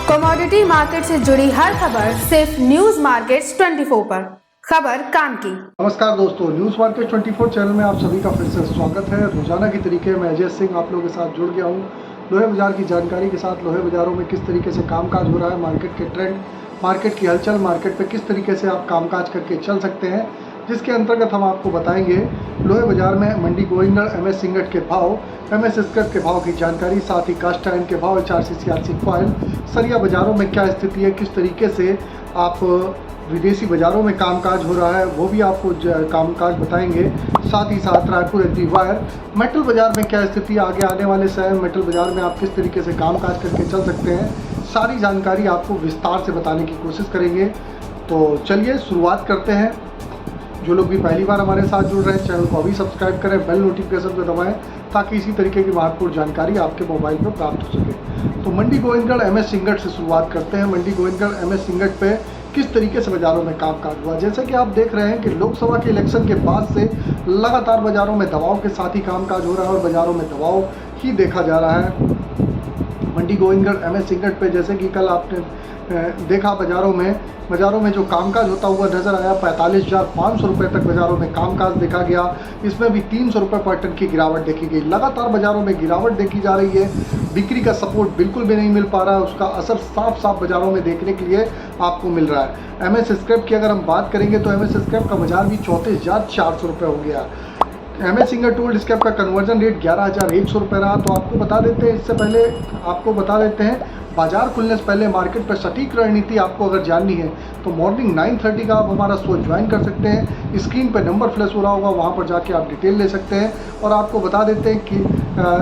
Commodity market से जुड़ी हर खबर सिर्फ न्यूज मार्केट्स 24 पर। खबर काम की। नमस्कार दोस्तों, न्यूज मार्केट 24 चैनल में आप सभी का फिर से स्वागत है। रोजाना की तरीके मैं अजय सिंह आप लोगों के साथ जुड़ गया हूँ लोहे बाजार की जानकारी के साथ। लोहे बाजारों में किस तरीके से कामकाज हो रहा है, मार्केट के ट्रेंड, मार्केट की हलचल, मार्केट पे किस तरीके से आप कामकाज करके चल सकते हैं, जिसके अंतर्गत हम आपको बताएंगे लोहे बाजार में मंडी गोविंदगढ़ एमएस सिंगट के भाव, एमएस स्क्रैप के भाव की जानकारी, साथ ही कास्ट आयरन के भाव, HRC CRC कॉयल, सरिया बाजारों में क्या स्थिति है, किस तरीके से आप विदेशी बाजारों में कामकाज हो रहा है वो भी आपको कामकाज बताएंगे। साथ ही साथ रायपुर एग्री वायर, मेटल बाजार में क्या स्थिति, आगे आने वाले समय मेटल बाजार में आप किस तरीके से कामकाज करके चल सकते हैं, सारी जानकारी आपको विस्तार से बताने की कोशिश करेंगे। तो चलिए शुरुआत करते हैं। जो लोग भी पहली बार हमारे साथ जुड़ रहे हैं, चैनल को अभी सब्सक्राइब करें, बेल नोटिफिकेशन को दबाएं ताकि इसी तरीके की महत्वपूर्ण जानकारी आपके मोबाइल पर प्राप्त हो सके। तो मंडी गोविंदगढ़ एमएस सिंगट से शुरुआत करते हैं। मंडी गोविंदगढ़ एमएस सिंगट पे किस तरीके से बाजारों में कामकाज हुआ। जैसे कि आप देख रहे हैं कि लोकसभा के इलेक्शन के बाद से लगातार बाजारों में दबाव के साथ ही कामकाज हो रहा है और बाजारों में दबाव ही देखा जा रहा है। मंडी गोविंदगढ़ एमएस सिंगट पे जैसे कि कल आपने देखा बाजारों में जो कामकाज होता हुआ नजर आया, 45,500 रुपये तक बाजारों में कामकाज देखा गया। इसमें भी 300 रुपये पर टन की गिरावट देखी गई। लगातार बाजारों में गिरावट देखी जा रही है, बिक्री का सपोर्ट बिल्कुल भी नहीं मिल पा रहा है। उसका असर साफ साफ बाजारों में देखने के लिए आपको मिल रहा है। एमएस स्क्रैप की अगर हम बात करेंगे तो एमएस स्क्रैप का बाजार भी 34,400 रुपये हो गया। एमएस सिंगट टूल्ड स्क्रैप का कन्वर्जन रेट 11,100 रुपये रहा। तो आपको बता देते हैं, इससे पहले आपको बता देते हैं बाजार खुलने से पहले मार्केट पर सटीक रणनीति आपको अगर जाननी है तो मॉर्निंग 9:30 का आप हमारा शो ज्वाइन कर सकते हैं। स्क्रीन पर नंबर फ्लैश हो रहा होगा, वहां पर जाके आप डिटेल ले सकते हैं। और आपको बता देते हैं कि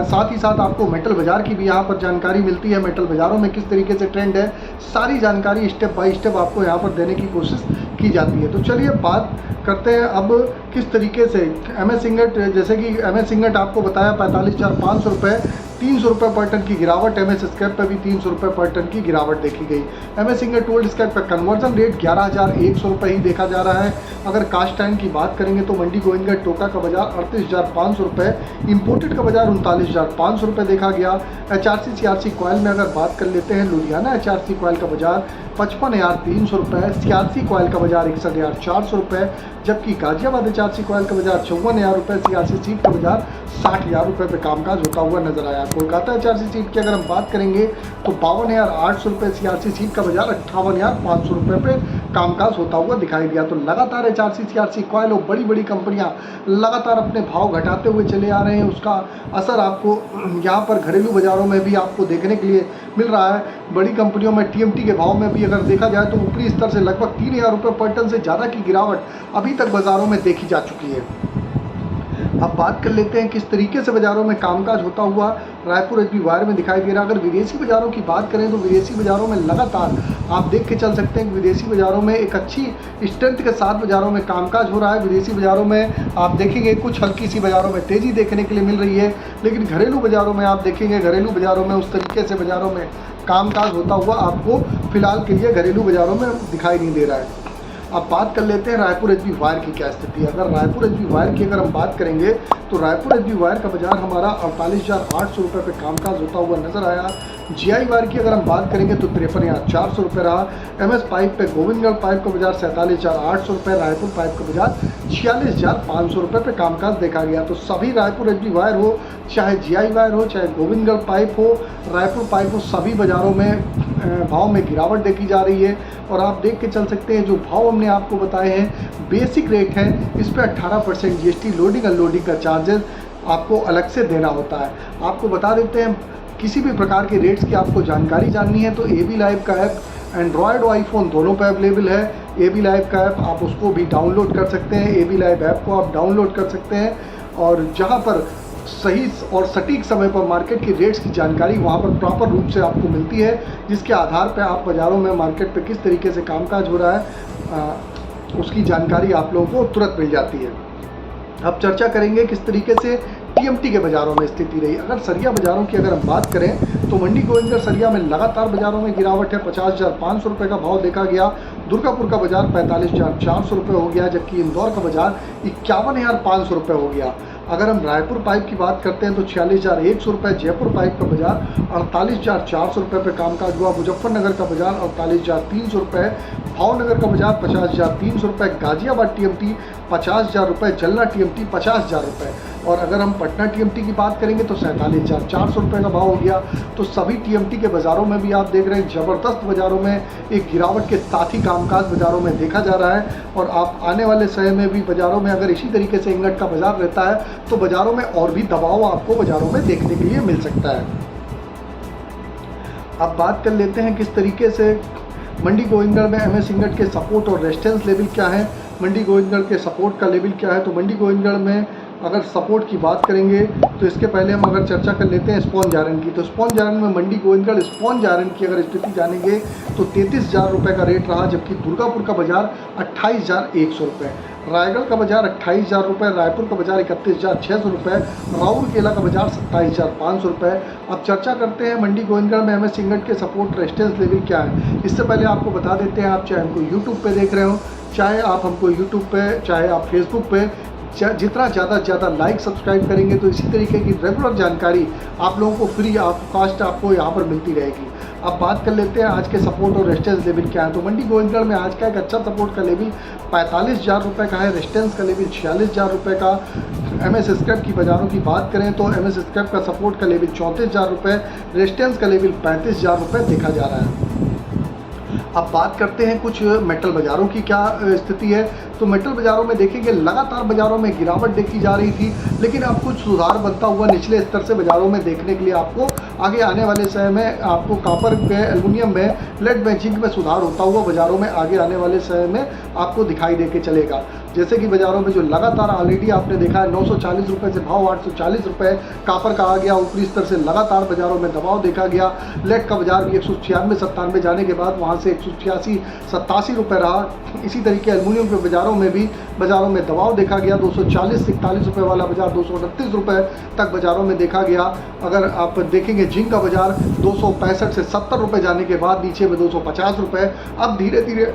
साथ ही साथ आपको मेटल बाजार की भी यहाँ पर जानकारी मिलती है। मेटल बाजारों में किस तरीके से ट्रेंड है, सारी जानकारी स्टेप बाय स्टेप आपको यहाँ पर देने की कोशिश की जाती है। तो चलिए बात करते हैं अब किस तरीके से एमएस सिंगट, जैसे कि एमएस सिंगट आपको बताया 45,500 रुपये, 300 रुपये पर टन की गिरावट। एमएस स्क्रैप पर भी 300 रुपये पर टन की गिरावट देखी गई। एमएस सिंगट टूल्ड स्क्रैप का कन्वर्जन रेट 11,100 रुपये ही देखा जा रहा है। अगर कास्ट आयरन की बात करेंगे तो मंडी गोविंदगढ़ टोका का बाजार 38,500 रुपये, इंपोर्टेड का बाजार 39,500 रुपये देखा गया। HRC CRC कॉयल में अगर बात कर लेते हैं, लुधियाना HRC कॉयल का बाजार 55,300 रुपये, CRC कॉयल का बाजार 61,400 रुपये, जबकि गाजियाबाद HRC कॉयल का बाजार 54,000 रुपये, CRC सीट का बाजार 60,000 रुपये पे कामकाज होता हुआ नजर आया। कोलकाता HRC सीट की अगर हम बात करेंगे तो 52,800 रुपये, CRC सीट का बाजार 58,500 रुपये पे कामकाज होता हुआ दिखाई दिया। तो लगातार HRC CRC कॉयल और बड़ी बड़ी कंपनियां लगातार अपने भाव घटाते हुए चले आ रहे हैं। उसका असर आपको यहाँ पर घरेलू बाजारों में भी आपको देखने के लिए मिल रहा है। बड़ी कंपनियों में TMT के भाव में भी अगर देखा जाए तो ऊपरी स्तर से लगभग 3,000 रुपये पर टन से ज़्यादा की गिरावट अभी तक बाजारों में देखी जा चुकी है। अब बात कर लेते हैं किस तरीके से बाजारों में कामकाज होता हुआ रायपुर एग्री वायर में दिखाई दे रहा है। अगर विदेशी बाजारों की बात करें तो विदेशी बाजारों में लगातार आप देख के चल सकते हैं कि विदेशी बाजारों में एक अच्छी स्ट्रेंथ के साथ बाजारों में कामकाज हो रहा है। विदेशी बाजारों में आप देखेंगे कुछ हल्की सी बाजारों में तेज़ी देखने के लिए मिल रही है, लेकिन घरेलू बाजारों में आप देखेंगे घरेलू बाजारों में उस तरीके से बाजारों में कामकाज होता हुआ आपको फिलहाल के लिए घरेलू बाजारों में दिखाई नहीं दे रहा है। अब बात कर लेते हैं रायपुर एग्री वायर की क्या स्थिति है। अगर रायपुर एग्री वायर की अगर हम बात करेंगे तो रायपुर एग्री वायर का बाजार हमारा 48,800 रुपये पे कामकाज होता हुआ नजर आया। GI वायर की अगर हम बात करेंगे तो 53,400 रुपये रहा। MS पाइप पे गोविंदगढ़ पाइप का बाजार 47,800 रुपये, रायपुर पाइप का बाजार 46,500 रुपये पे कामकाज देखा गया। तो सभी रायपुर एग्री वायर हो, चाहे GI वायर हो, चाहे गोविंदगढ़ पाइप हो, रायपुर पाइप हो, सभी बाजारों में भाव में गिरावट देखी जा रही है। और आप देख के चल सकते हैं जो भाव हमने आपको बताए हैं बेसिक रेट है, इस पर 18% GST लोडिंग अनलोडिंग का चार्जेस आपको अलग से देना होता है। आपको बता देते हैं किसी भी प्रकार के रेट्स की आपको जानकारी जाननी है तो AB लाइव का ऐप एंड्रॉयड और आईफोन दोनों पर अवेलेबल है। AB लाइव का ऐप आप उसको भी डाउनलोड कर सकते हैं। AB लाइव ऐप को आप डाउनलोड कर सकते हैं और जहां पर सही और सटीक समय पर मार्केट की रेट्स की जानकारी वहां पर प्रॉपर रूप से आपको मिलती है, जिसके आधार पर आप बाज़ारों में मार्केट पे किस तरीके से कामकाज हो रहा है उसकी जानकारी आप लोगों को तुरंत मिल जाती है। अब चर्चा करेंगे किस तरीके से TMT के बाज़ारों में स्थिति रही। अगर सरिया बाज़ारों की अगर हम बात करें तो मंडी गोविंदगढ़ सरिया में लगातार बाज़ारों में गिरावट है। 50,500 रुपये का भाव देखा गया। दुर्गापुर का बाज़ार 45,400 रुपये हो गया, जबकि इंदौर का बाज़ार 51,500 रुपये हो गया। अगर हम रायपुर पाइप की बात करते हैं तो 46,100 रुपये, जयपुर पाइप का बाजार 48,400 रुपये पे कामकाज हुआ, मुजफ्फरनगर का बाजार 48,300 रुपये, भावनगर का बाजार 50,300 रुपये, गाजियाबाद TMT 50,000 रुपये, जलना TMT 50,000 रुपये। और अगर हम पटना TMT की बात करेंगे तो 47,400 रुपये का भाव हो गया। तो सभी TMT के बाज़ारों में भी आप देख रहे हैं ज़बरदस्त बाज़ारों में एक गिरावट के साथ ही कामकाज बाज़ारों में देखा जा रहा है। और आप आने वाले समय में भी बाज़ारों में अगर इसी तरीके से इंगट का बाज़ार रहता है तो बाज़ारों में और भी दबाव आपको बाज़ारों में देखने के लिए मिल सकता है। अब बात कर लेते हैं किस तरीके से मंडी गोविंदगढ़ में MS इंगट के सपोर्ट और रेजिस्टेंस लेवल क्या है। मंडी गोविंदगढ़ के सपोर्ट का लेवल क्या है, तो मंडी गोविंदगढ़ में अगर सपोर्ट की बात करेंगे तो इसके पहले हम अगर चर्चा कर लेते हैं स्पॉन्ज आयरन की। तो स्पॉन्ज आयरन में मंडी गोविंदगढ़ स्पॉन्ज आयरन की अगर स्थिति जानेंगे तो 33,000 रुपये का रेट रहा, जबकि दुर्गापुर का बाजार 28,100 रुपये, रायगढ़ का बाजार 28,000 रुपये, रायपुर का बाजार 31,600 रुपये, राउरकेला का बाजार 27,500 रुपये। अब चर्चा करते हैं मंडी गोविंदगढ़ में MS इंगट के सपोर्ट रेजिस्टेंस लेवल क्या है। इससे पहले आपको बता देते हैं, आप चाहे हमको यूट्यूब पे देख रहे हो, चाहे आप हमको यूट्यूब पे, चाहे आप फेसबुक पे, जितना ज़्यादा से ज़्यादा लाइक सब्सक्राइब करेंगे तो इसी तरीके की रेगुलर जानकारी आप लोगों को फ्री ऑफ कॉस्ट आपको यहाँ पर मिलती रहेगी। अब बात कर लेते हैं आज के सपोर्ट और रेजिस्टेंस लेवल क्या है। तो मंडी गोविंदगढ़ में आज का एक अच्छा सपोर्ट का लेवल 45,000 रुपये का है, रेजिस्टेंस का लेवल 46,000 रुपये का। MS स्क्रैप की बाज़ारों की बात करें तो MS स्क्रैप का सपोर्ट का लेवल 34,000 रुपये, रेजिस्टेंस का लेवल 35,000 रुपये देखा जा रहा है। अब बात करते हैं कुछ मेटल बाज़ारों की क्या स्थिति है। तो मेटल बाज़ारों में देखेंगे लगातार बाज़ारों में गिरावट देखी जा रही थी, लेकिन अब कुछ सुधार बनता हुआ निचले स्तर से बाज़ारों में देखने के लिए आपको आगे आने वाले समय में आपको कॉपर में, एल्युमिनियम में, लेड में, जिंक में सुधार होता हुआ बाज़ारों में आगे आने वाले समय में आपको दिखाई दे के चलेगा। जैसे कि बाज़ारों में जो लगातार ऑलरेडी आपने देखा है 940 रुपये से भाव 840 रुपये कापर का आ गया, ऊपरी स्तर से लगातार बाज़ारों में दबाव देखा गया। लेड का बाज़ार भी 196-97 जाने के बाद वहाँ से 186-87 रुपये रहा। इसी तरीके एल्युमिनियम के बाज़ारों में भी बाज़ारों में दबाव देखा गया, 240 से 41 रुपये वाला बाज़ार 229 रुपये तक बाज़ारों में देखा गया। अगर आप देखेंगे जिंक का बाज़ार 265 से 70 रुपये जाने के बाद नीचे में 250 रुपये। अब धीरे धीरे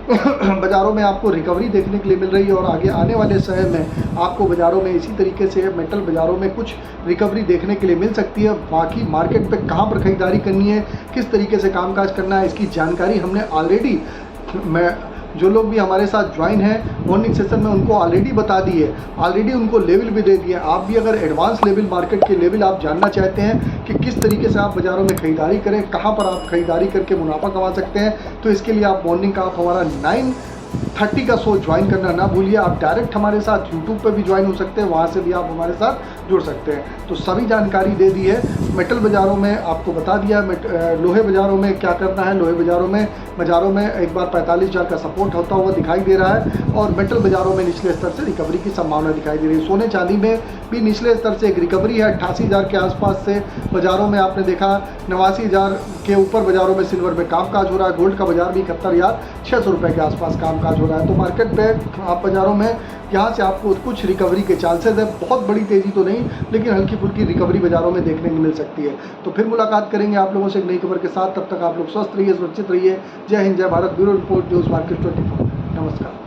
बाज़ारों में आपको रिकवरी देखने के लिए मिल रही है और आगे आने वाले समय में आपको बाज़ारों में इसी तरीके से मेटल बाज़ारों में कुछ रिकवरी देखने के लिए मिल सकती है। बाकी मार्केट पे कहाँ पर खरीदारी करनी है, किस तरीके से कामकाज करना है, इसकी जानकारी हमने ऑलरेडी जो लोग भी हमारे साथ ज्वाइन हैं मॉर्निंग सेशन में उनको ऑलरेडी बता दी है, ऑलरेडी उनको लेवल भी दे दिए। आप भी अगर एडवांस लेवल मार्केट के लेवल आप जानना चाहते हैं कि किस तरीके से आप बाज़ारों में खरीदारी करें, कहां पर आप खरीदारी करके मुनाफा कमा सकते हैं, तो इसके लिए आप मॉर्निंग का आप हमारा 9:30 का शो ज्वाइन करना ना भूलिए। आप डायरेक्ट हमारे साथ यूट्यूब पर भी ज्वाइन हो सकते हैं, वहाँ से भी आप हमारे साथ जुड़ सकते हैं। तो सभी जानकारी दे दी है। मेटल बाज़ारों में आपको बता दिया, लोहे बाज़ारों में क्या करना है। लोहे बाज़ारों में एक बार 45,000 का सपोर्ट होता हुआ दिखाई दे रहा है और मेटल बाज़ारों में निचले स्तर से रिकवरी की संभावना दिखाई दे रही है। सोने चांदी में भी निचले स्तर से एक रिकवरी है, 88,000 के आसपास से बाज़ारों में आपने देखा 89,000 के ऊपर बाज़ारों में सिल्वर में कामकाज हो रहा है। गोल्ड का बाज़ार भी 71,600 रुपये के आसपास कामकाज हो रहा है। तो मार्केट पे आप बाज़ारों में यहाँ से आपको कुछ रिकवरी के चांसेस है, बहुत बड़ी तेज़ी तो नहीं लेकिन हल्की फुल्की रिकवरी बाज़ारों में देखने को मिल सकती है। तो फिर मुलाकात करेंगे आप लोगों से एक नई खबर के साथ। तब तक आप लोग स्वस्थ रहिए, सुरक्षित रहिए। जय हिंद, जय Bharat. Bureau report, news market 24। नमस्कार।